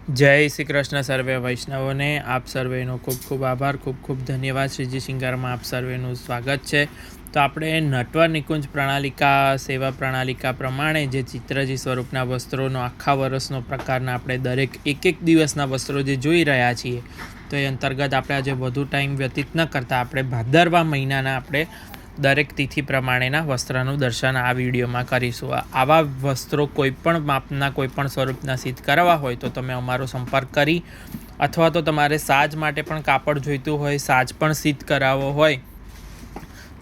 જય શ્રી કૃષ્ણ સર્વે વૈષ્ણવોને આપ સર્વેનો ખૂબ ખૂબ આભાર, ખૂબ ખૂબ ધન્યવાદ. શ્રીજી શિંગારમાં આપ સર્વેનું સ્વાગત છે. તો આપણે નટવર નિકુંજ પ્રણાલિકા સેવા પ્રણાલિકા પ્રમાણે જે ચિત્રજી સ્વરૂપના વસ્ત્રોનો આખા વર્ષનો પ્રકારના આપણે દરેક એક દિવસના વસ્ત્રો જે જોઈ રહ્યા છીએ, તો એ અંતર્ગત આપણે આજે વધુ ટાઈમ વ્યતીત ન કરતાં આપણે ભાદરવા મહિનાના આપણે દરેક તિથિ પ્રમાણેના વસ્ત્રનું દર્શન આ વિડીયોમાં કરીશું. આવા વસ્ત્રો કોઈપણ માપના કોઈપણ સ્વરૂપના સિદ્ધ કરવા હોય તો તમે અમારો સંપર્ક કરી, અથવા તો તમારે સાજ માટે પણ કાપડ જોઈતું હોય, સાજ પણ સિદ્ધ કરાવવો હોય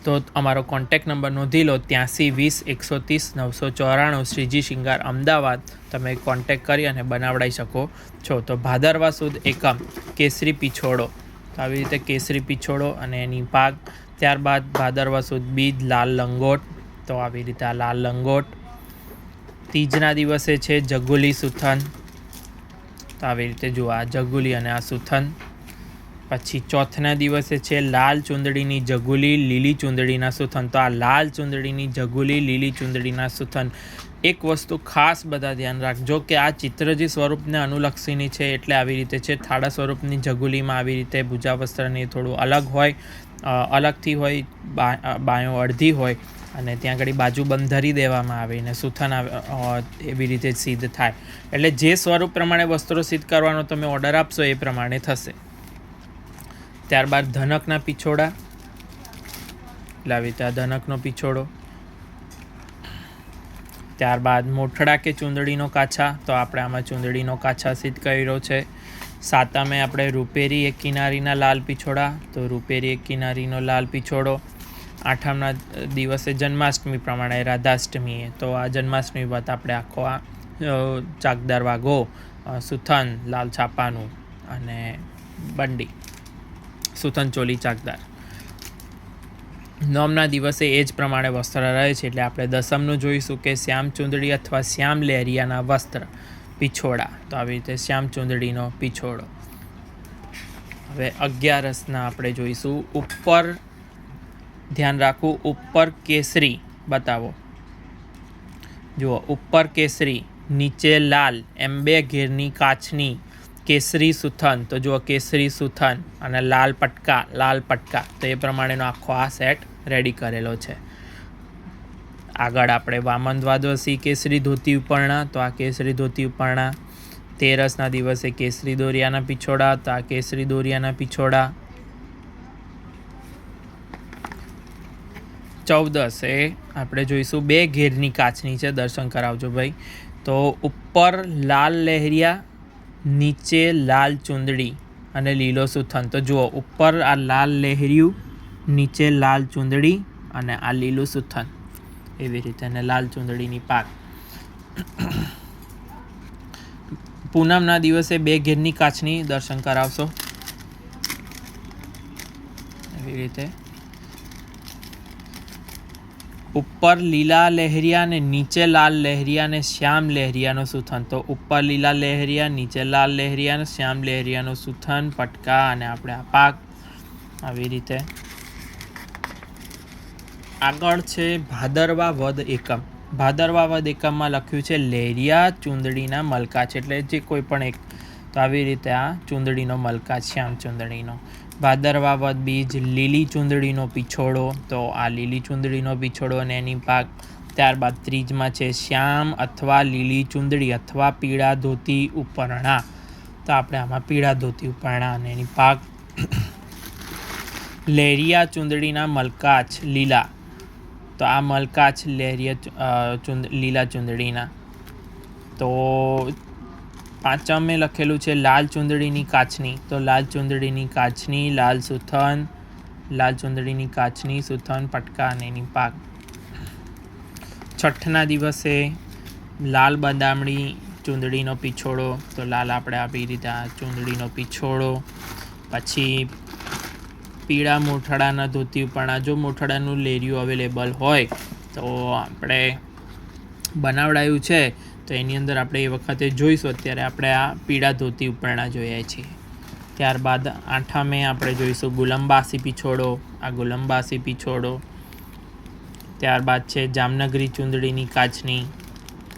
તો અમારો કોન્ટેક નંબર નોંધી લો, 8320 130 994, શ્રીજી શિંગાર અમદાવાદ. તમે કોન્ટેક કરી અને બનાવડાવી શકો છો. તો ભાદરવા સુદ એકમ કેસરી પીછોડો, તો આવી રીતે કેસરી પીછોડો અને એની પાક. ત્યારબાદ ભાદરવા સુદ બીજ લાલ લંગોટ, તો આવી રીતે આ લાલ લંગોટ. તીજના દિવસે છે જગુલી સુથન, તો આવી રીતે જુઓ આ જગુલી અને આ સુથન. પછી ચોથના દિવસે છે લાલ ચૂંદડીની જગુલી, લીલી ચૂંદડીના સુથન. તો આ લાલ ચૂંદડીની જગુલી, લીલી ચૂંદડીના સુથન. એક વસ્તુ ખાસ બધા ધ્યાન રાખજો કે આ ચિત્રજી સ્વરૂપને અનુલક્ષીની છે, એટલે આવી રીતે છે. થાળા સ્વરૂપની જગુલીમાં આવી રીતે ભુજા વસ્ત્રની થોડું અલગ હોય, અલગથી હોય, બાયો અડધી હોય અને ત્યાં આગળ બાજુ બંધ ધરી દેવામાં આવે અને સુથન એવી રીતે સિદ્ધ થાય. એટલે જે સ્વરૂપ પ્રમાણે વસ્ત્રો સિદ્ધ કરવાનો તમે ઓર્ડર આપશો એ પ્રમાણે થશે. ત્યારબાદ ધનકના પીછોડા, એટલે આવી રીતે આ ધનકનો પીછોડો. ત્યારબાદ મોઠડા કે ચૂંદડીનો કાછા, તો આપણે આમાં ચૂંદડીનો કાછા સિદ્ધ કર્યો છે. સાતમે આપણે રૂપેરી એક કિનારીના લાલ પીછોડા, તો રૂપેરી એક કિનારીનો લાલ પીછોડો. આઠમના દિવસે જન્માષ્ટમી પ્રમાણે રાધાષ્ટમીએ, તો આ જન્માષ્ટમી વાત આપણે આખો આ ચાકદાર વાઘો, સુથન લાલ છાપાનું અને બંડી, સુથન ચોલી ચાકદાર. નોમના દિવસે એ જ પ્રમાણે વસ્ત્ર રહે છે, એટલે આપણે દસમનું જોઈશું કે શ્યામ ચૂંદડી અથવા શ્યામ લહેરિયાના વસ્ત્ર પીછોડા, તો આવી રીતે શ્યામ ચૂંદડીનો પીછોડો. હવે 11ના આપણે જોઈશું. ઉપર ધ્યાન રાખવું, ઉપર કેસરી બતાવો. જુઓ ઉપર કેસરી, નીચે લાલ, એમ બે ઘેરની કાચની કેસરી સુથન. તો જુઓ કેસરી સુથન અને લાલ પટકા, તો એ પ્રમાણેનો આખો આ સેટ રેડી કરેલો છે. આગળ આપણે વામન દ્વાદશી કેસરી ધોતી ઉપરણા, તો આ કેસરી ધોતી ઉપરણા. 13ના દિવસે કેસરી દોરિયાના પીછોડા, તો આ કેસરી દોરિયાના પીછોડા. 14 આપણે જોઈશું બે ઘેરની કાચની છે, દર્શન કરાવજો ભાઈ. તો ઉપર લાલ લહેરિયા, નીચે લાલ ચૂંદડી અને લીલો સુથન. તો જુઓ ઉપર આ લાલ લહેરિયું, નીચે લાલ ચૂંદડી અને આ લીલું સુથન, એવી રીતે અને લાલ ચૂંદડીની પાક. પૂનમના દિવસે બે ઘેરની કાચની દર્શન કરાવશો, એવી રીતે. ઉપર લીલા લહેરિયા ને નીચે લાલ લહેરિયા ને શ્યામ લહેરિયાનો સુથન. તો ઉપર લીલા લહેરિયા, નીચે લાલ લહેરિયા ને શ્યામ લહેરિયાનો સુથન, પટકા અને આપણે આ પાક, આવી રીતે. આગળ છે ભાદરવા વદ એકમ. ભાદરવા વદ એકમમાં લખ્યું છે લહેરિયા ચૂંદડીના મલકાચ, એટલે જે કોઈ પણ એક. તો આવી રીતે આ ચૂંદડીનો મલકાચ, શ્યામ ચૂંદડીનો. ભાદરવા વદ બીજ લીલી ચૂંદડીનો પીછોડો, તો આ લીલી ચૂંદડીનો પીછોડો અને એની પાક. ત્યારબાદ ત્રીજમાં છે શ્યામ અથવા લીલી ચૂંદડી અથવા પીળા ધોતી ઉપરણા, તો આપણે આમાં પીળા ધોતી ઉપરણા અને એની પાક. લહેરિયા ચૂંદડીના મલકાચ લીલા, તો આ મલકાચ લહેરિયા લીલા ચૂંદડીના. તો પાંચમે લખેલું છે લાલ ચૂંદડીની કાચની, તો લાલ ચૂંદડીની કાચની, લાલ સુથન, લાલ ચૂંદડીની કાચની સુથન, પટકા અને એની પાક. છઠ્ઠના દિવસે લાલ બદામડી ચૂંદડીનો પીછોડો, તો લાલ આપણે આપી રીતે આ ચૂંદડીનો પીછોડો. પછી પીળા મોઠડાના ધોતી ઉપરણા, જો મોઠડાનું લેરિયું અવેલેબલ હોય તો આપણે બનાવડાયું છે, તો એની અંદર આપણે એ વખતે જોઈશું. અત્યારે આપણે આ પીળા ધોતી ઉપરણા જોઈએ છીએ. ત્યારબાદ આઠમે આપણે જોઈશું ગુલંબાસી પીછોડો, આ ગુલંબાસી પીછોડો. ત્યારબાદ છે જામનગરી ચૂંદડીની કાચની,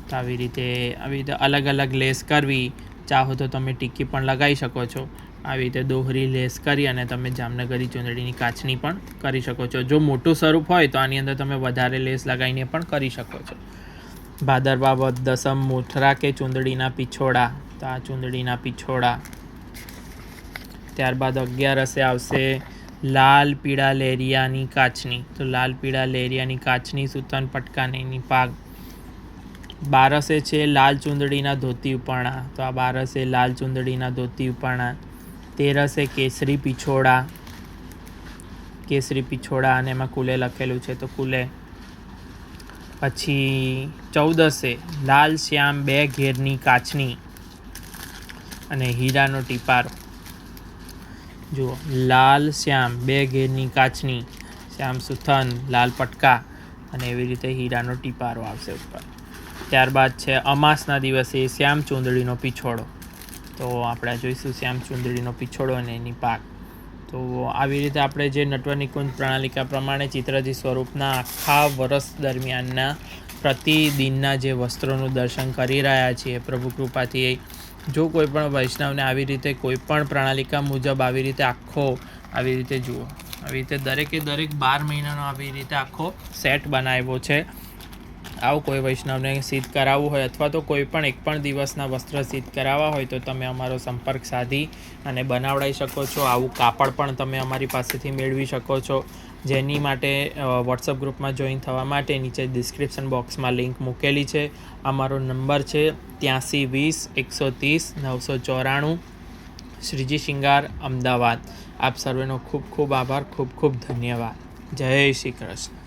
તો આવી રીતે અલગ અલગ લેસ કરવી, ચાહો તો તમે ટીકી પણ લગાવી શકો છો. આવી રીતે દોહરી લેસ કરી અને તમે જામનગરી ચૂંદડીની કાચની પણ કરી શકો છો. જો મોટું સ્વરૂપ હોય તો આની અંદર તમે વધારે લેસ લગાવીને પણ કરી શકો છો. ભાદરવા વદ દસમ મોથરા કે ચૂંદડીના પિછોડા, તો આ ચૂંદડીના પિછોડા. ત્યારબાદ 11 આવશે લાલ પીળા લેરિયાની કાચની, તો લાલ પીળા લેરિયાની કાચની સુતન પટકાનેની પાગ. 12 છે લાલ ચૂંદડીના ધોતી ઉપરણા, તો આ 12 લાલ ચૂંદડીના ધોતી ઉપરણા. 13 કેસરી પિછોડા, કેસરી પિછોડા અને એમાં કુલે લખેલું છે તો કુલે. પછી 14 લાલ શ્યામ 2 ઘેરની કાચની અને હીરાનો ટીપારો. જુઓ, લાલ શ્યામ 2 ઘેરની કાચની, શ્યામ સુથન, લાલ પટકા અને એવી રીતે હીરાનો ટીપારો આવશે ઉપર. ત્યારબાદ છે અમાસના દિવસે શ્યામ ચૂંદડીનો પિછોડો, તો આપણે જોઈશું શ્યામ ચૂંદડીનો પિછોડો અને એની પાક. તો આવી રીતે આપણે જે નટવર નિકુંજ પ્રણાલિકા પ્રમાણે ચિત્રજી સ્વરૂપના આખા વર્ષ દરમિયાનના પ્રતિદિનના જે વસ્ત્રોનું દર્શન કરી રહ્યા છીએ પ્રભુ કૃપાથી. જો કોઈ પણ વૈષ્ણવને આવી રીતે કોઈ પણ પ્રણાલિકા મુજબ આવી રીતે આખો આવી રીતે જુઓ, આવી રીતે દરેકે દરેક 12 મહિનાનો આવી રીતે આખો સેટ બનાવ્યો છે. આવું કોઈ વૈષ્ણવને સિદ્ધ કરાવવું હોય અથવા તો કોઈ પણ એક પણ દિવસના વસ્ત્ર સિદ્ધ કરાવવા હોય તો તમે અમારો સંપર્ક સાધી અને બનાવડાવી શકો છો. આવું કાપડ પણ તમે અમારી પાસેથી મેળવી શકો છો. જેની માટે વોટ્સઅપ ગ્રુપમાં જોઈન થવા માટે નીચે ડિસ્ક્રિપ્શન બોક્સમાં લિંક મૂકેલી છે. અમારો નંબર છે 8320 130 994, શ્રીજી શિંગાર, અમદાવાદ. આપ સર્વેનો ખૂબ ખૂબ આભાર, ખૂબ ખૂબ ધન્યવાદ. જય શ્રી કૃષ્ણ.